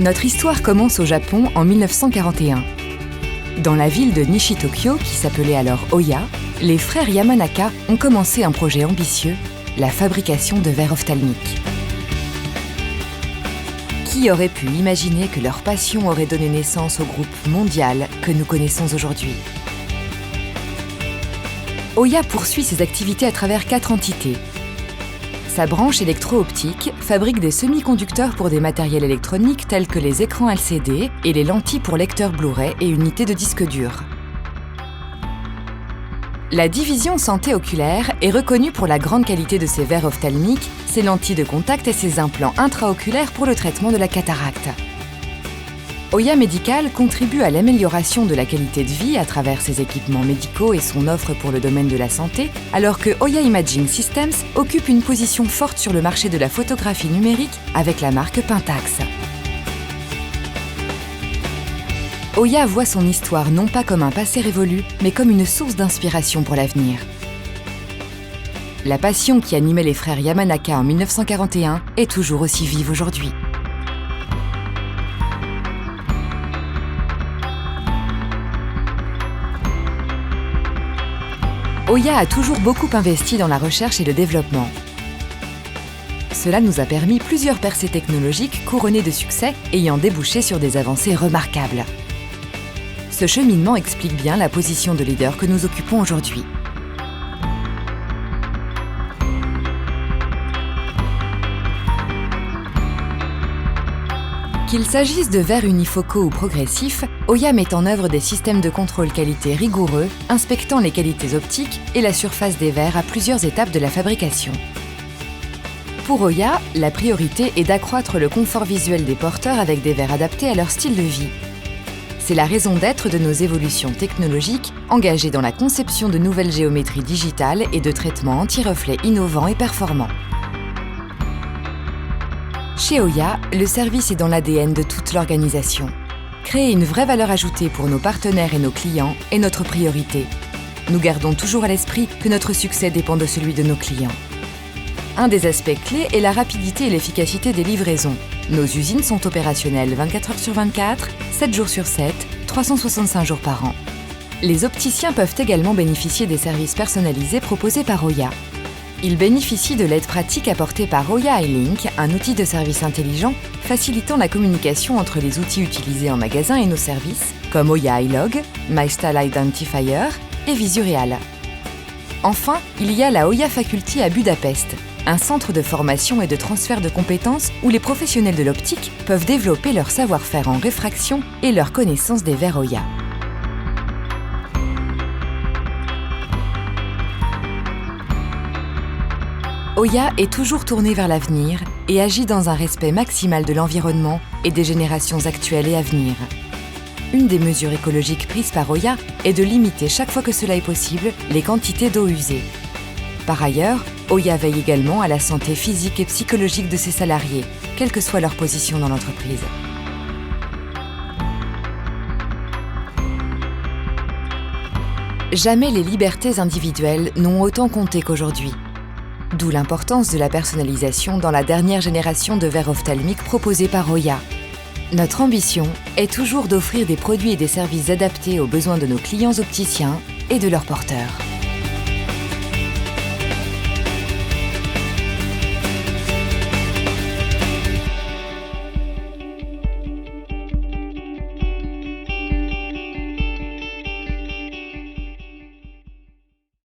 Notre histoire commence au Japon en 1941. Dans la ville de Nishitokyo, qui s'appelait alors Oya, les frères Yamanaka ont commencé un projet ambitieux, la fabrication de verres ophtalmiques. Qui aurait pu imaginer que leur passion aurait donné naissance au groupe mondial que nous connaissons aujourd'hui? Oya poursuit ses activités à travers 4 entités. Sa branche électro-optique fabrique des semi-conducteurs pour des matériels électroniques tels que les écrans LCD et les lentilles pour lecteurs Blu-ray et unités de disque dur. La division santé oculaire est reconnue pour la grande qualité de ses verres ophtalmiques, ses lentilles de contact et ses implants intraoculaires pour le traitement de la cataracte. Oya Medical contribue à l'amélioration de la qualité de vie à travers ses équipements médicaux et son offre pour le domaine de la santé, alors que Oya Imaging Systems occupe une position forte sur le marché de la photographie numérique avec la marque Pentax. Oya voit son histoire non pas comme un passé révolu, mais comme une source d'inspiration pour l'avenir. La passion qui animait les frères Yamanaka en 1941 est toujours aussi vive aujourd'hui. Oya a toujours beaucoup investi dans la recherche et le développement. Cela nous a permis plusieurs percées technologiques couronnées de succès ayant débouché sur des avancées remarquables. Ce cheminement explique bien la position de leader que nous occupons aujourd'hui. Qu'il s'agisse de verres unifocaux ou progressifs, Oya met en œuvre des systèmes de contrôle qualité rigoureux, inspectant les qualités optiques et la surface des verres à plusieurs étapes de la fabrication. Pour Oya, la priorité est d'accroître le confort visuel des porteurs avec des verres adaptés à leur style de vie. C'est la raison d'être de nos évolutions technologiques, engagées dans la conception de nouvelles géométries digitales et de traitements anti-reflets innovants et performants. Chez Oya, le service est dans l'ADN de toute l'organisation. Créer une vraie valeur ajoutée pour nos partenaires et nos clients est notre priorité. Nous gardons toujours à l'esprit que notre succès dépend de celui de nos clients. Un des aspects clés est la rapidité et l'efficacité des livraisons. Nos usines sont opérationnelles 24 heures sur 24, 7 jours sur 7, 365 jours par an. Les opticiens peuvent également bénéficier des services personnalisés proposés par Oya. Ils bénéficient de l'aide pratique apportée par Oya iLink, un outil de service intelligent facilitant la communication entre les outils utilisés en magasin et nos services, comme Oya iLog, MyStyle Identifier et Visureal. Enfin, il y a la Oya Faculty à Budapest, un centre de formation et de transfert de compétences où les professionnels de l'optique peuvent développer leur savoir-faire en réfraction et leur connaissance des verres Oya. Oya est toujours tourné vers l'avenir et agit dans un respect maximal de l'environnement et des générations actuelles et à venir. Une des mesures écologiques prises par Oya est de limiter chaque fois que cela est possible les quantités d'eau usée. Par ailleurs, Oya veille également à la santé physique et psychologique de ses salariés, quelle que soit leur position dans l'entreprise. Jamais les libertés individuelles n'ont autant compté qu'aujourd'hui. D'où l'importance de la personnalisation dans la dernière génération de verres ophtalmiques proposés par Oya. Notre ambition est toujours d'offrir des produits et des services adaptés aux besoins de nos clients opticiens et de leurs porteurs.